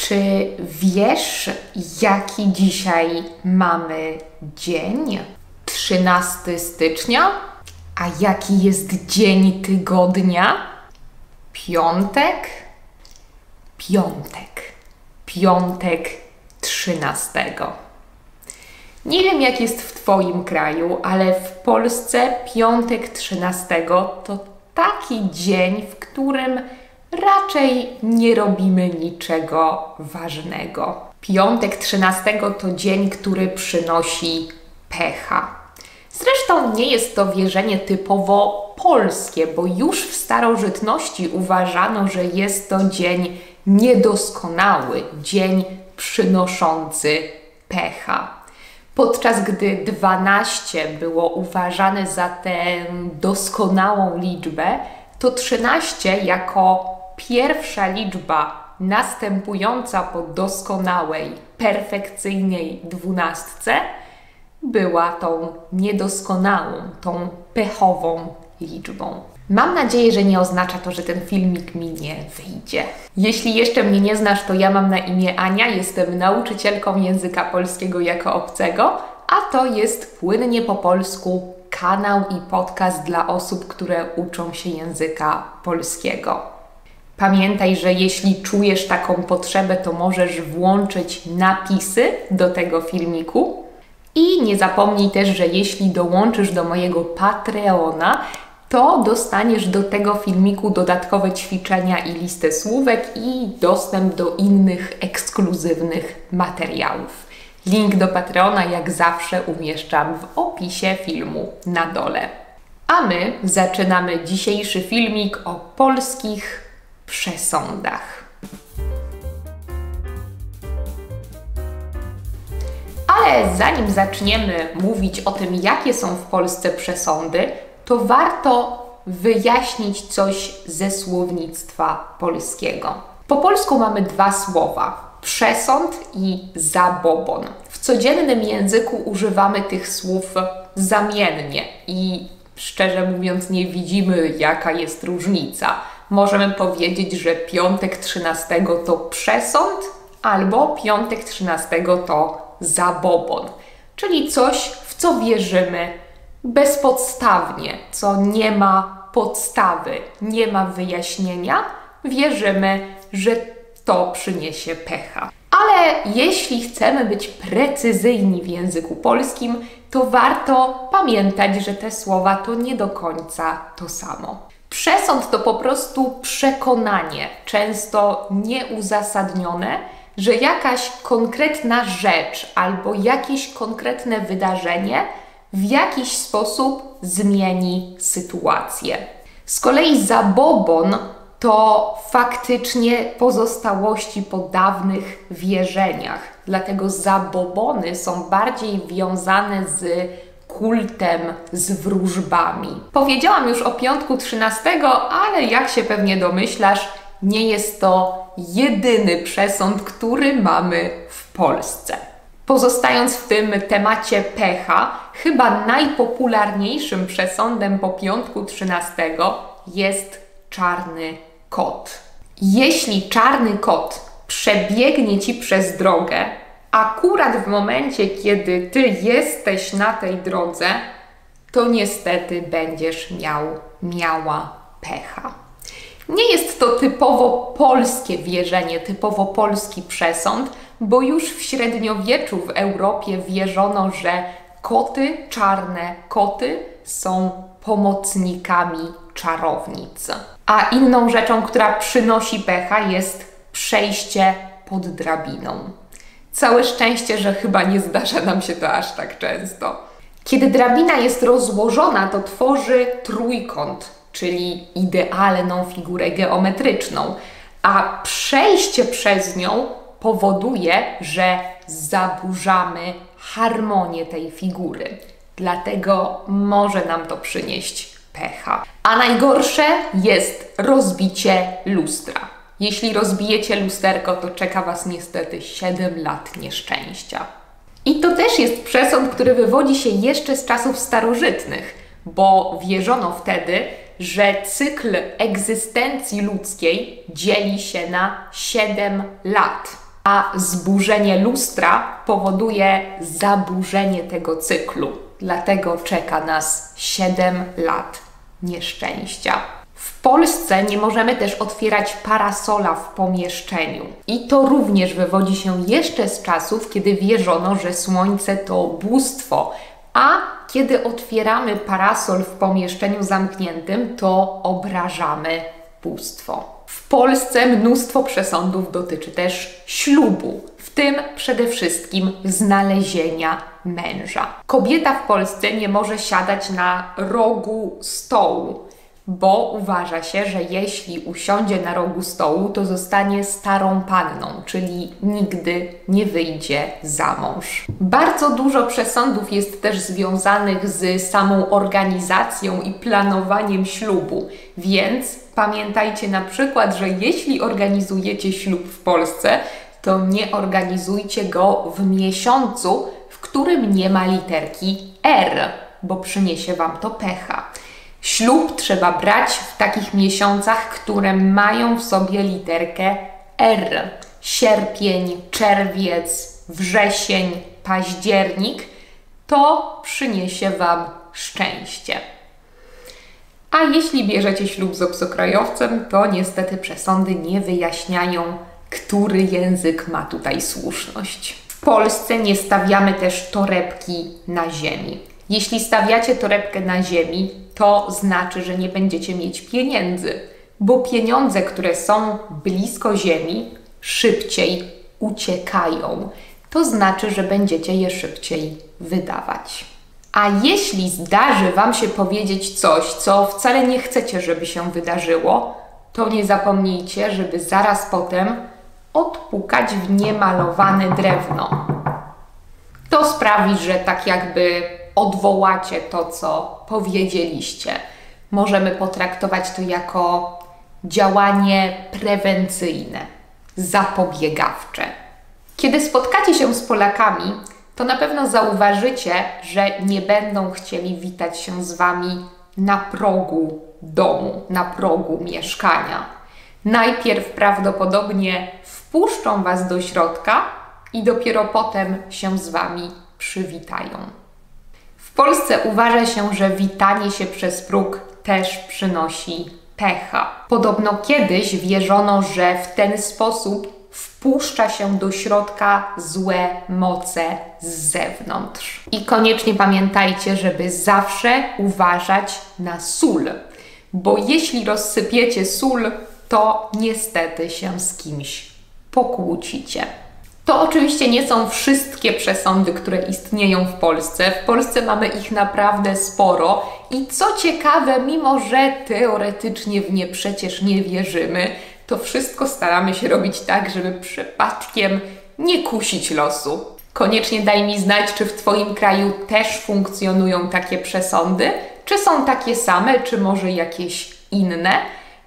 Czy wiesz, jaki dzisiaj mamy dzień? 13 stycznia? A jaki jest dzień tygodnia? Piątek? Piątek 13. Nie wiem, jak jest w Twoim kraju, ale w Polsce piątek 13 to taki dzień, w którym raczej nie robimy niczego ważnego. Piątek 13 to dzień, który przynosi pecha. Zresztą nie jest to wierzenie typowo polskie, bo już w starożytności uważano, że jest to dzień niedoskonały, dzień przynoszący pecha. Podczas gdy 12 było uważane za tę doskonałą liczbę, to 13 jako pierwsza liczba następująca po doskonałej, perfekcyjnej 12 była tą niedoskonałą, tą pechową liczbą. Mam nadzieję, że nie oznacza to, że ten filmik mi nie wyjdzie. Jeśli jeszcze mnie nie znasz, to ja mam na imię Ania, jestem nauczycielką języka polskiego jako obcego, a to jest Płynnie po polsku kanał i podcast dla osób, które uczą się języka polskiego. Pamiętaj, że jeśli czujesz taką potrzebę, to możesz włączyć napisy do tego filmiku. I nie zapomnij też, że jeśli dołączysz do mojego Patreona, to dostaniesz do tego filmiku dodatkowe ćwiczenia i listę słówek i dostęp do innych ekskluzywnych materiałów. Link do Patreona jak zawsze umieszczam w opisie filmu na dole. A my zaczynamy dzisiejszy filmik o polskich przesądach. Ale zanim zaczniemy mówić o tym, jakie są w Polsce przesądy, to warto wyjaśnić coś ze słownictwa polskiego. Po polsku mamy dwa słowa: przesąd i zabobon. W codziennym języku używamy tych słów zamiennie i szczerze mówiąc nie widzimy, jaka jest różnica. Możemy powiedzieć, że piątek 13 to przesąd albo piątek 13 to zabobon, czyli coś, w co wierzymy bezpodstawnie, co nie ma podstawy, nie ma wyjaśnienia, wierzymy, że to przyniesie pecha. Ale jeśli chcemy być precyzyjni w języku polskim, to warto pamiętać, że te słowa to nie do końca to samo. Przesąd to po prostu przekonanie, często nieuzasadnione, że jakaś konkretna rzecz albo jakieś konkretne wydarzenie w jakiś sposób zmieni sytuację. Z kolei zabobon to faktycznie pozostałości po dawnych wierzeniach. Dlatego zabobony są bardziej wiązane z kultem, z wróżbami. Powiedziałam już o piątku 13, ale jak się pewnie domyślasz, nie jest to jedyny przesąd, który mamy w Polsce. Pozostając w tym temacie pecha, chyba najpopularniejszym przesądem po piątku 13 jest czarny kot. Jeśli czarny kot przebiegnie Ci przez drogę, akurat w momencie, kiedy Ty jesteś na tej drodze, to niestety będziesz miała pecha. Nie jest to typowo polskie wierzenie, typowo polski przesąd, bo już w średniowieczu w Europie wierzono, że koty, czarne koty są pomocnikami czarownic. A inną rzeczą, która przynosi pecha, jest przejście pod drabiną. Całe szczęście, że chyba nie zdarza nam się to aż tak często. Kiedy drabina jest rozłożona, to tworzy trójkąt, czyli idealną figurę geometryczną, a przejście przez nią powoduje, że zaburzamy harmonię tej figury. Dlatego może nam to przynieść pecha. A najgorsze jest rozbicie lustra. Jeśli rozbijecie lusterko, to czeka Was niestety 7 lat nieszczęścia. I to też jest przesąd, który wywodzi się jeszcze z czasów starożytnych, bo wierzono wtedy, że cykl egzystencji ludzkiej dzieli się na 7 lat. a zburzenie lustra powoduje zaburzenie tego cyklu. Dlatego czeka nas 7 lat nieszczęścia. W Polsce nie możemy też otwierać parasola w pomieszczeniu. I to również wywodzi się jeszcze z czasów, kiedy wierzono, że słońce to bóstwo, a kiedy otwieramy parasol w pomieszczeniu zamkniętym, to obrażamy bóstwo. W Polsce mnóstwo przesądów dotyczy też ślubu, w tym przede wszystkim znalezienia męża. Kobieta w Polsce nie może siadać na rogu stołu, bo uważa się, że jeśli usiądzie na rogu stołu, to zostanie starą panną, czyli nigdy nie wyjdzie za mąż. Bardzo dużo przesądów jest też związanych z samą organizacją i planowaniem ślubu, więc pamiętajcie na przykład, że jeśli organizujecie ślub w Polsce, to nie organizujcie go w miesiącu, w którym nie ma literki R, bo przyniesie Wam to pecha. Ślub trzeba brać w takich miesiącach, które mają w sobie literkę R. Sierpień, czerwiec, wrzesień, październik to przyniesie Wam szczęście. A jeśli bierzecie ślub z obcokrajowcem, to niestety przesądy nie wyjaśniają, który język ma tutaj słuszność. W Polsce nie stawiamy też torebki na ziemi. Jeśli stawiacie torebkę na ziemi, to znaczy, że nie będziecie mieć pieniędzy, bo pieniądze, które są blisko ziemi, szybciej uciekają. To znaczy, że będziecie je szybciej wydawać. A jeśli zdarzy Wam się powiedzieć coś, co wcale nie chcecie, żeby się wydarzyło, to nie zapomnijcie, żeby zaraz potem odpukać w niemalowane drewno. To sprawi, że tak jakby odwołacie to, co powiedzieliście. Możemy potraktować to jako działanie prewencyjne, zapobiegawcze. Kiedy spotkacie się z Polakami, to na pewno zauważycie, że nie będą chcieli witać się z Wami na progu domu, na progu mieszkania. Najpierw prawdopodobnie wpuszczą Was do środka i dopiero potem się z Wami przywitają. W Polsce uważa się, że witanie się przez próg też przynosi pecha. Podobno kiedyś wierzono, że w ten sposób wpuszcza się do środka złe moce z zewnątrz. I koniecznie pamiętajcie, żeby zawsze uważać na sól, bo jeśli rozsypiecie sól, to niestety się z kimś pokłócicie. To oczywiście nie są wszystkie przesądy, które istnieją w Polsce. W Polsce mamy ich naprawdę sporo i co ciekawe, mimo że teoretycznie w nie przecież nie wierzymy, to wszystko staramy się robić tak, żeby przypadkiem nie kusić losu. Koniecznie daj mi znać, czy w Twoim kraju też funkcjonują takie przesądy, czy są takie same, czy może jakieś inne.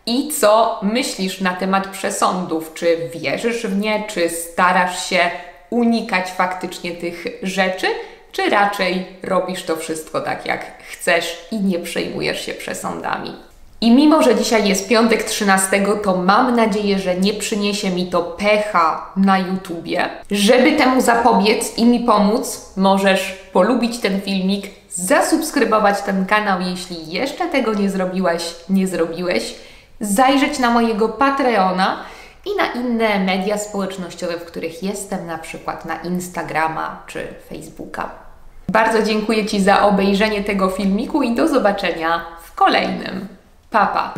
I co myślisz na temat przesądów? Czy wierzysz w nie? Czy starasz się unikać faktycznie tych rzeczy? Czy raczej robisz to wszystko tak, jak chcesz i nie przejmujesz się przesądami? I mimo, że dzisiaj jest piątek 13, to mam nadzieję, że nie przyniesie mi to pecha na YouTubie. Żeby temu zapobiec i mi pomóc, możesz polubić ten filmik, zasubskrybować ten kanał, jeśli jeszcze tego nie zrobiłaś, nie zrobiłeś, zajrzeć na mojego Patreona i na inne media społecznościowe, w których jestem, na przykład na Instagrama czy Facebooka. Bardzo dziękuję Ci za obejrzenie tego filmiku i do zobaczenia w kolejnym. Pa, pa!